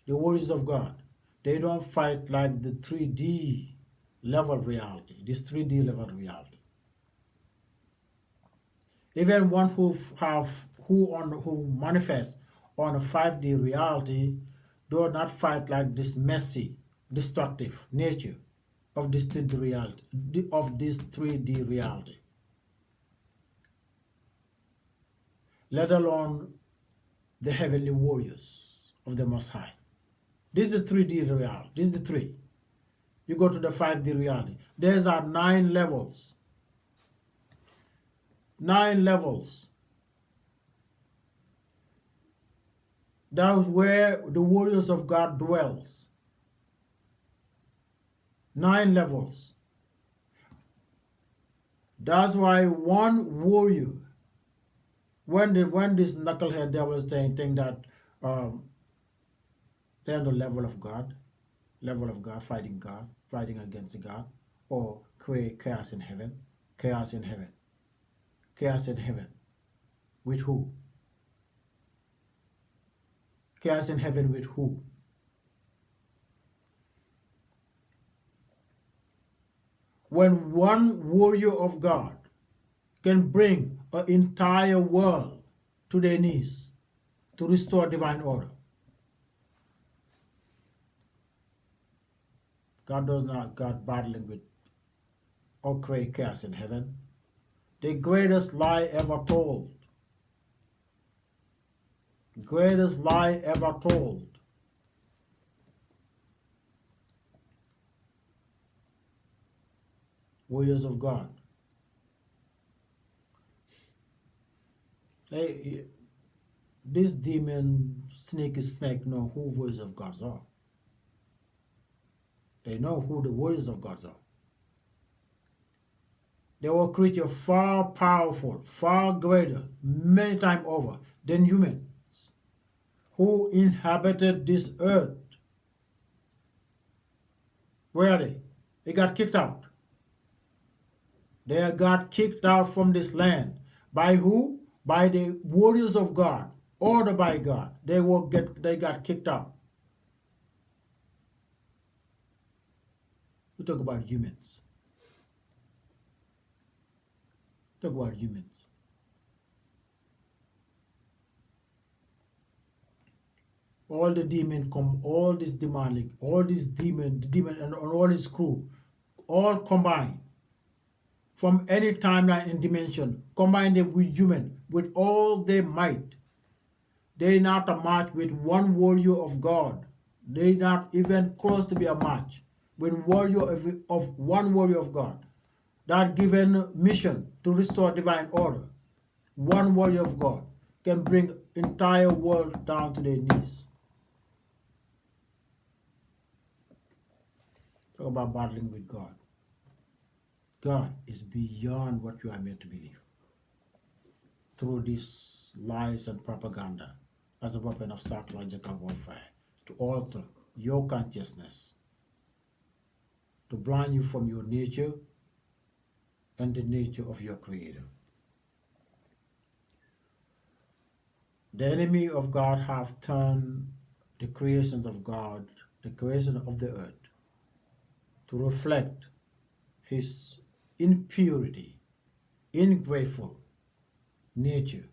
The warriors of God, they don't fight like the 3D level reality, this 3D level reality. Even one who manifests on a 5D reality do not fight like this messy, destructive nature of this 3D reality, of this 3D reality. Let alone the heavenly warriors of the Most High. This is the 3D reality. This is the 3. You go to the 5D reality. There's are 9 levels. 9 levels. That's where the warriors of God dwells. 9 levels. That's why one warrior, when this knucklehead devil was saying that they're on the level of God, fighting against God, or create chaos in heaven, chaos in heaven, chaos in heaven. With who? Chaos in heaven with who? When one warrior of God can bring an entire world to their knees to restore divine order, God does not God battling with or create chaos in heaven. The greatest lie ever told. Greatest lie ever told. Warriors of God. This demon sneaky snake know who warriors of God are. They know who the warriors of God are. They were creatures far powerful, far greater, many times over than humans who inhabited this earth. Where are they? They got kicked out. They got kicked out from this land. By who? By the warriors of God, ordered by God. They got kicked out. We talk about humans. Talk about humans. All the demon come, all this demonic, all this demon, the demon and all his crew, all combined from any timeline and dimension, combine them with human, with all their might. They not a match with one warrior of God. They not even close to be a match with one warrior of God. That given mission to restore divine order. One warrior of God can bring entire world down to their knees. Talk about battling with God. God is beyond what you are meant to believe through these lies and propaganda as a weapon of psychological warfare to alter your consciousness, to blind you from your nature and the nature of your Creator. The enemy of God have turned the creations of God, the creation of the earth, to reflect his impurity, ungrateful nature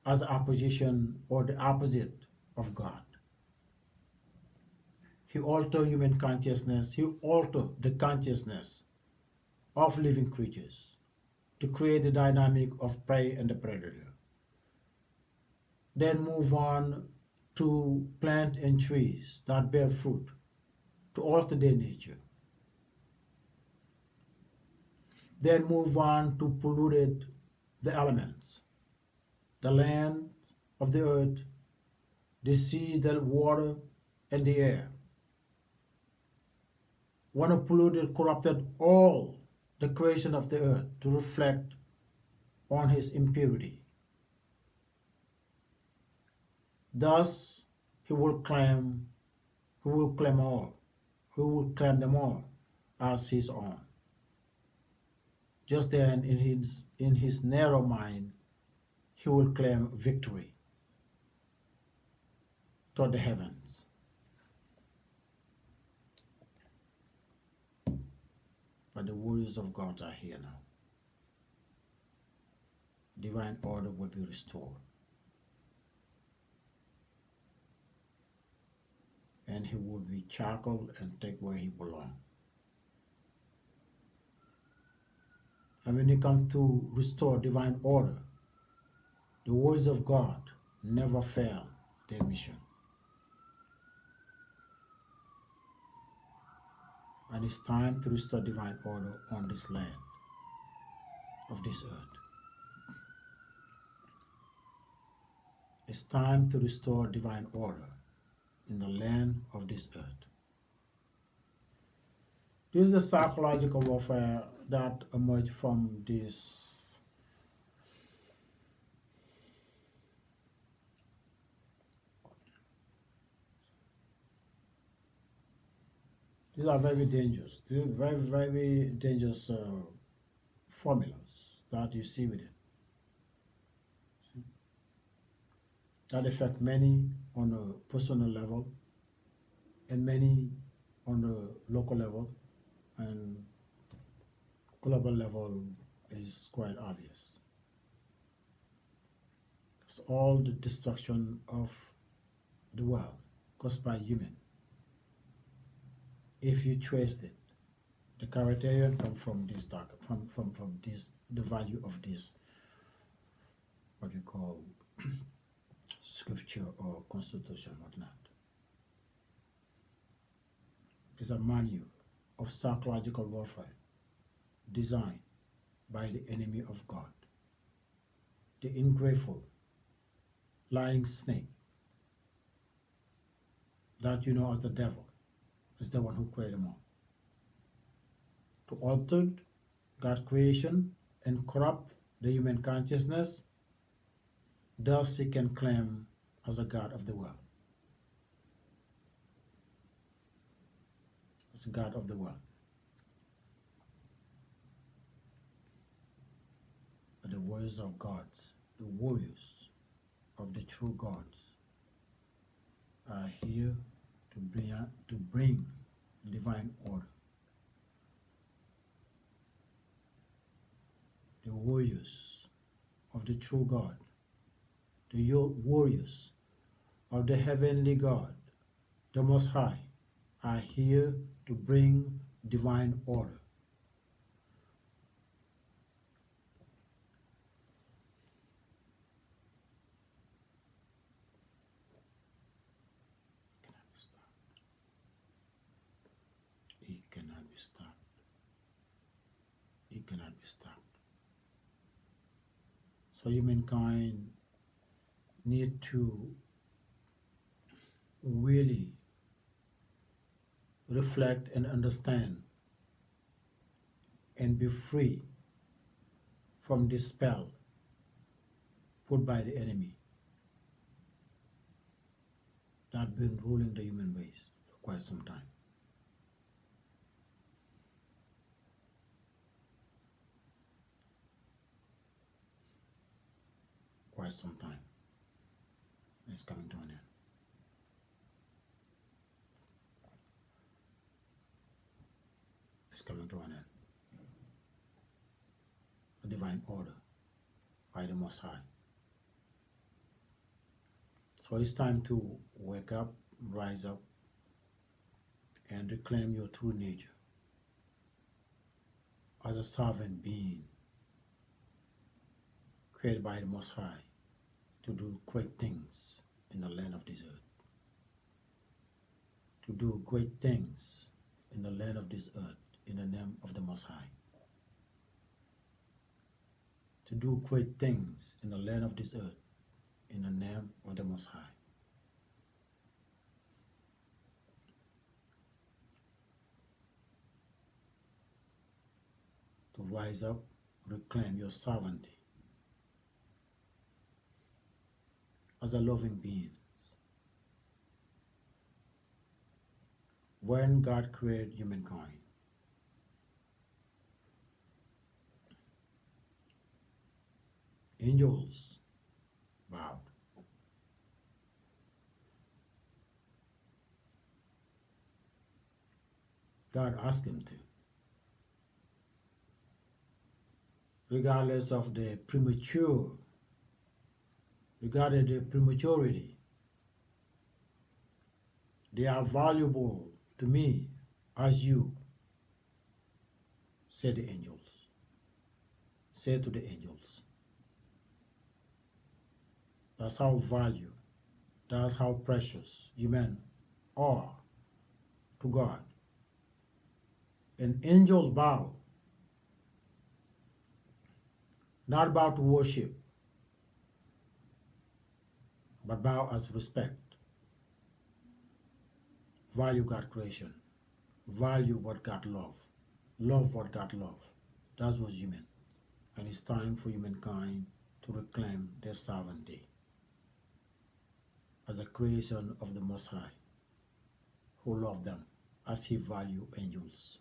as opposition or the opposite of God. He altered human consciousness, he altered the consciousness of living creatures to create the dynamic of prey and the predator. Then move on to plant and trees that bear fruit to alter their nature. Then move on to polluted the elements, the land of the earth, the sea, the water, and the air. One who polluted, corrupted all the creation of the earth to reflect on his impurity. Thus, he will claim, he will claim all, he will claim them all as his own. Just then, in his narrow mind, he will claim victory toward the heavens. But the warriors of God are here now. Divine order will be restored. And he will be shackled and take where he belongs. And when it comes to restore divine order, the words of God never fail their mission. And it's time to restore divine order on this land of this earth. It's time to restore divine order in the land of this earth. This is the psychological warfare that emerged from this. These are very dangerous. These are very, very dangerous formulas that you see with it. See? That affect many on a personal level and many on the local level, and global level is quite obvious. It's all the destruction of the world caused by human. If you trace it, the criterion come from this dark, from this the value of this what we call scripture or constitution, whatnot. It's a manual of psychological warfare designed by the enemy of God, the ungrateful, lying snake that you know as the devil is the one who created them all. To alter God's creation and corrupt the human consciousness, thus he can claim as a God of the world. As a God of the world. But the warriors of gods, the warriors of the true gods, are here to bring divine order. The warriors of the true God, the warriors of the heavenly God, the Most High, are here to bring divine order. It cannot be stopped. It cannot be stopped. So humankind need to really reflect and understand and be free from the spell put by the enemy that been ruling the human race for quite some time. Quite some time. It's coming to an end. It's coming to an end. A divine order by the Most High. So it's time to wake up, rise up, and reclaim your true nature as a sovereign being created by the Most High to do great things in the land of this earth. To do great things in the land of this earth in the name of the Most High. To do great things in the land of this earth in the name of the Most High. To rise up, reclaim your sovereignty as a loving being. When God created humankind, angels bowed. God asked him to, regardless of the regarding the prematurity. They are valuable to me as you, said the angels. Said to the angels. That's how valuable, that's how precious human are to God. And angels bow, not bow to worship, but bow as respect. Value God creation. Value what God love. Love what God love. That was human. And it's time for humankind to reclaim their sovereignty as a creation of the Most High, who loved them as he valued angels.